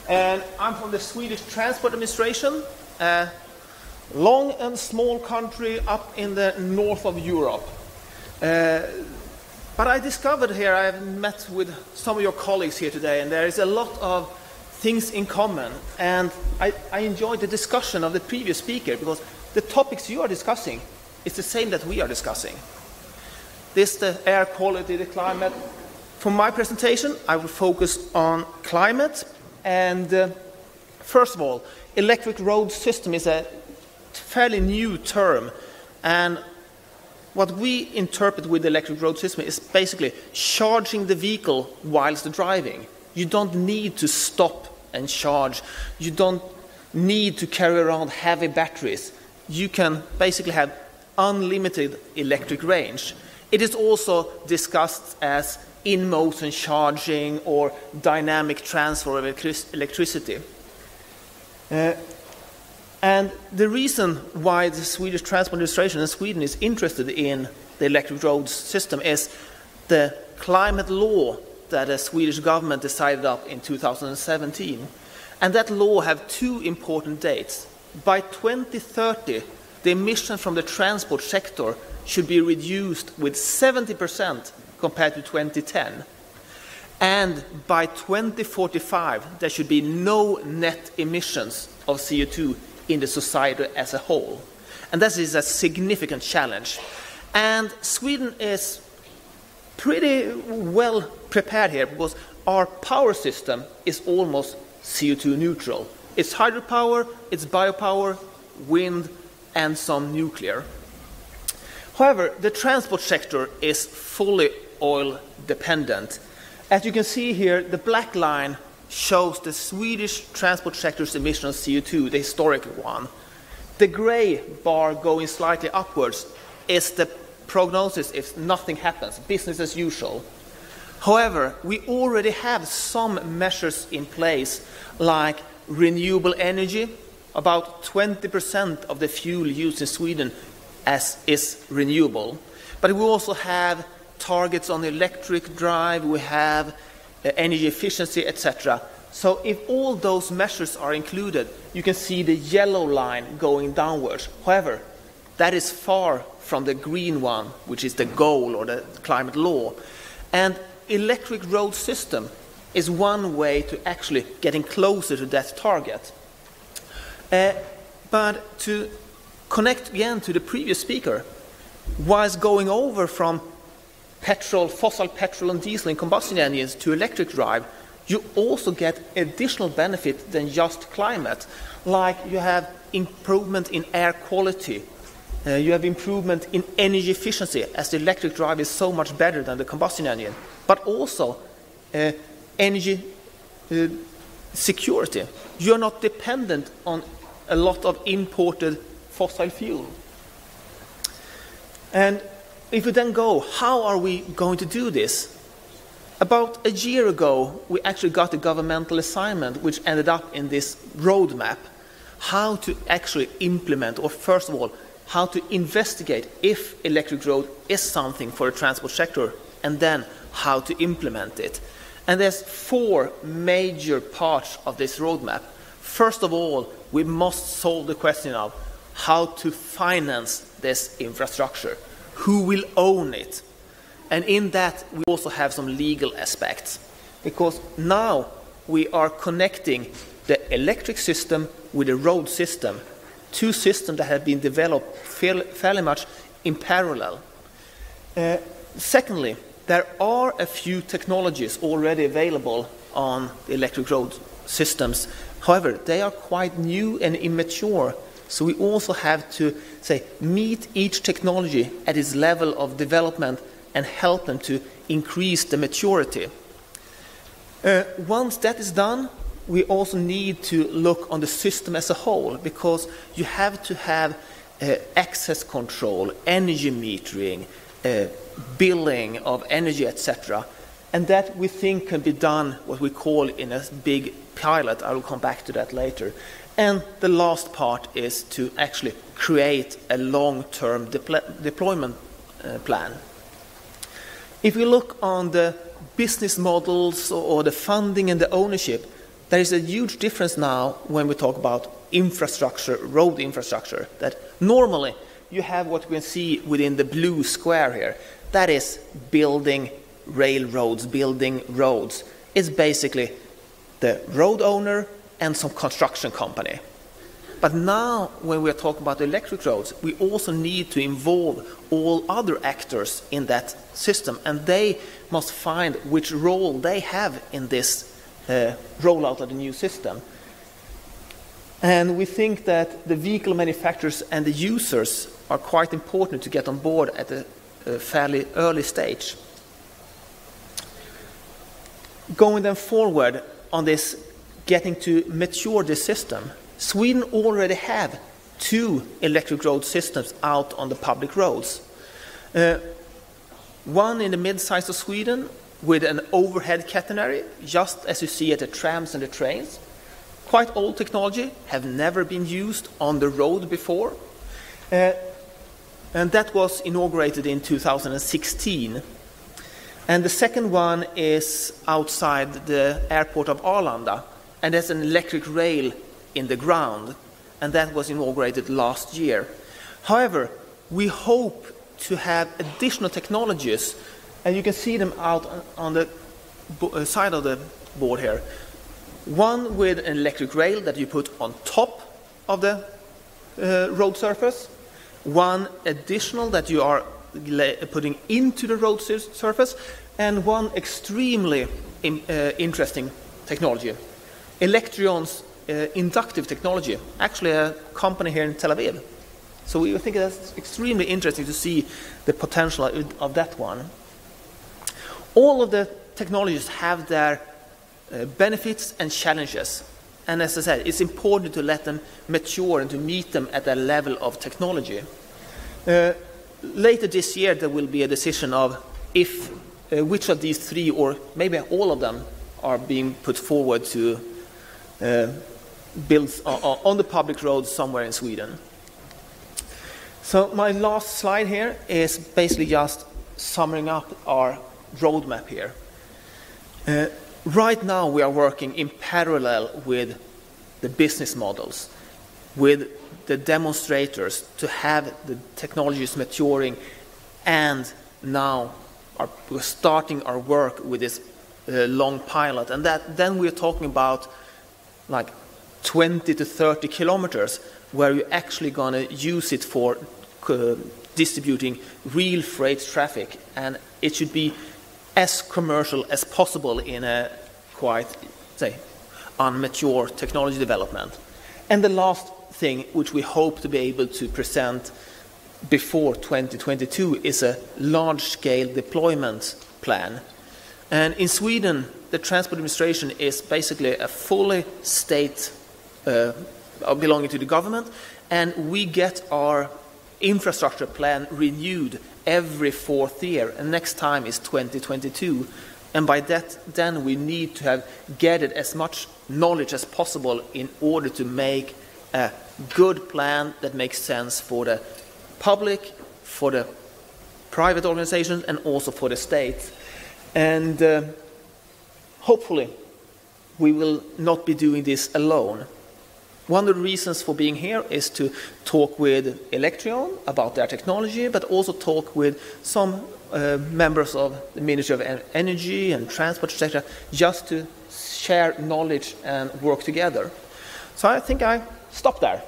And I'm from the Swedish Transport Administration, a long and small country up in the north of Europe. But I discovered here, I have met with some of your colleagues here today, and there is a lot of things in common. And I enjoyed the discussion of the previous speaker, because the topics you are discussing is the same that we are discussing. This, the air quality, the climate. For my presentation, I will focus on climate. And first of all, electric road system is a fairly new term. And what we interpret with the electric road system is basically charging the vehicle whilst driving. You don't need to stop and charge. You don't need to carry around heavy batteries. You can basically have unlimited electric range. It is also discussed as in-motion charging or dynamic transfer of electricity. And the reason why the Swedish Transport Administration in Sweden is interested in the electric road system is the climate law that the Swedish government decided up in 2017. And that law have two important dates. By 2030, the emission from the transport sector should be reduced with 70% compared to 2010. And by 2045, there should be no net emissions of CO2 in the society as a whole. And that is a significant challenge. And Sweden is pretty well prepared here, because our power system is almost CO2 neutral. It's hydropower, it's biopower, wind, and some nuclear. However, the transport sector is fully oil dependent. As you can see here, the black line shows the Swedish transport sector's emission of CO2, the historic one. The gray bar going slightly upwards is the prognosis if nothing happens, business as usual. However, we already have some measures in place, like renewable energy. About 20% of the fuel used in Sweden is renewable. But we also have targets on electric drive, we have energy efficiency, etc. So if all those measures are included, you can see the yellow line going downwards. However, that is far from the green one, which is the goal or the climate law. And electric road system is one way to actually getting closer to that target. But to connect again to the previous speaker, whilst going over from fossil petrol and diesel and combustion engines to electric drive, you also get additional benefit than just climate. Like you have improvement in air quality, you have improvement in energy efficiency, as the electric drive is so much better than the combustion engine, but also energy security. You're not dependent on a lot of imported fossil fuel. And if we then go, how are we going to do this? About a year ago, we actually got a governmental assignment which ended up in this roadmap, how to actually implement, or first of all, how to investigate if electric road is something for the transport sector, and then how to implement it. And there's four major parts of this roadmap. First of all, we must solve the question of how to finance this infrastructure. Who will own it? And in that, we also have some legal aspects. Because now we are connecting the electric system with the road system, two systems that have been developed fairly much in parallel. Secondly, there are a few technologies already available on the electric road systems. However, they are quite new and immature. So we also have to, meet each technology at its level of development and help them to increase the maturity. Once that is done, we also need to look on the system as a whole, because you have to have access control, energy metering, billing of energy, etc. And that we think can be done, what we call in a big pilot. I will come back to that later. And the last part is to actually create a long-term deployment plan. If we look on the business models or the funding and the ownership, there is a huge difference now when we talk about infrastructure, road infrastructure, that normally you have what we can see within the blue square here. That is building railroads, building roads. It's basically the road owner and some construction company. But now, when we're talking about electric roads, we also need to involve all other actors in that system, and they must find which role they have in this rollout of the new system. And we think that the vehicle manufacturers and the users are quite important to get on board at a fairly early stage. Going then forward on this, getting to mature this system, Sweden already have 2 electric road systems out on the public roads. One in the mid-size of Sweden with an overhead catenary, just as you see at the trams and the trains. Quite old technology, have never been used on the road before. And that was inaugurated in 2016. And the second one is outside the airport of Arlanda, and there's an electric rail in the ground, and that was inaugurated last year. However, we hope to have additional technologies, and you can see them out on the side of the board here. One with an electric rail that you put on top of the road surface, one additional that you are putting into the road surface, and one extremely interesting technology, Electrion's inductive technology, actually a company here in Tel Aviv. So we think that's extremely interesting to see the potential of that one. All of the technologies have their benefits and challenges. And as I said, it's important to let them mature and to meet them at a level of technology. Later this year, there will be a decision of if which of these 3, or maybe all of them, are being put forward to build on the public roads somewhere in Sweden. So my last slide here is basically just summing up our roadmap here. Right now we are working in parallel with the business models, with the demonstrators to have the technologies maturing, and now we're starting our work with this long pilot, and then we're talking about like 20 to 30 kilometers where you're actually going to use it for distributing real freight traffic, and it should be as commercial as possible in a quite, say, unmature technology development. And the last thing, which we hope to be able to present before 2022, is a large-scale deployment plan. And in Sweden, the Transport Administration is basically a fully state belonging to the government, and we get our infrastructure plan renewed every 4th year, and next time is 2022. And by that, then we need to have gathered as much knowledge as possible in order to make a good plan that makes sense for the public, for the private organizations, and also for the state. And hopefully we will not be doing this alone. One of the reasons for being here is to talk with Electrion about their technology, but also talk with some members of the Ministry of Energy and Transport, etc., just to share knowledge and work together. So I think I stop there.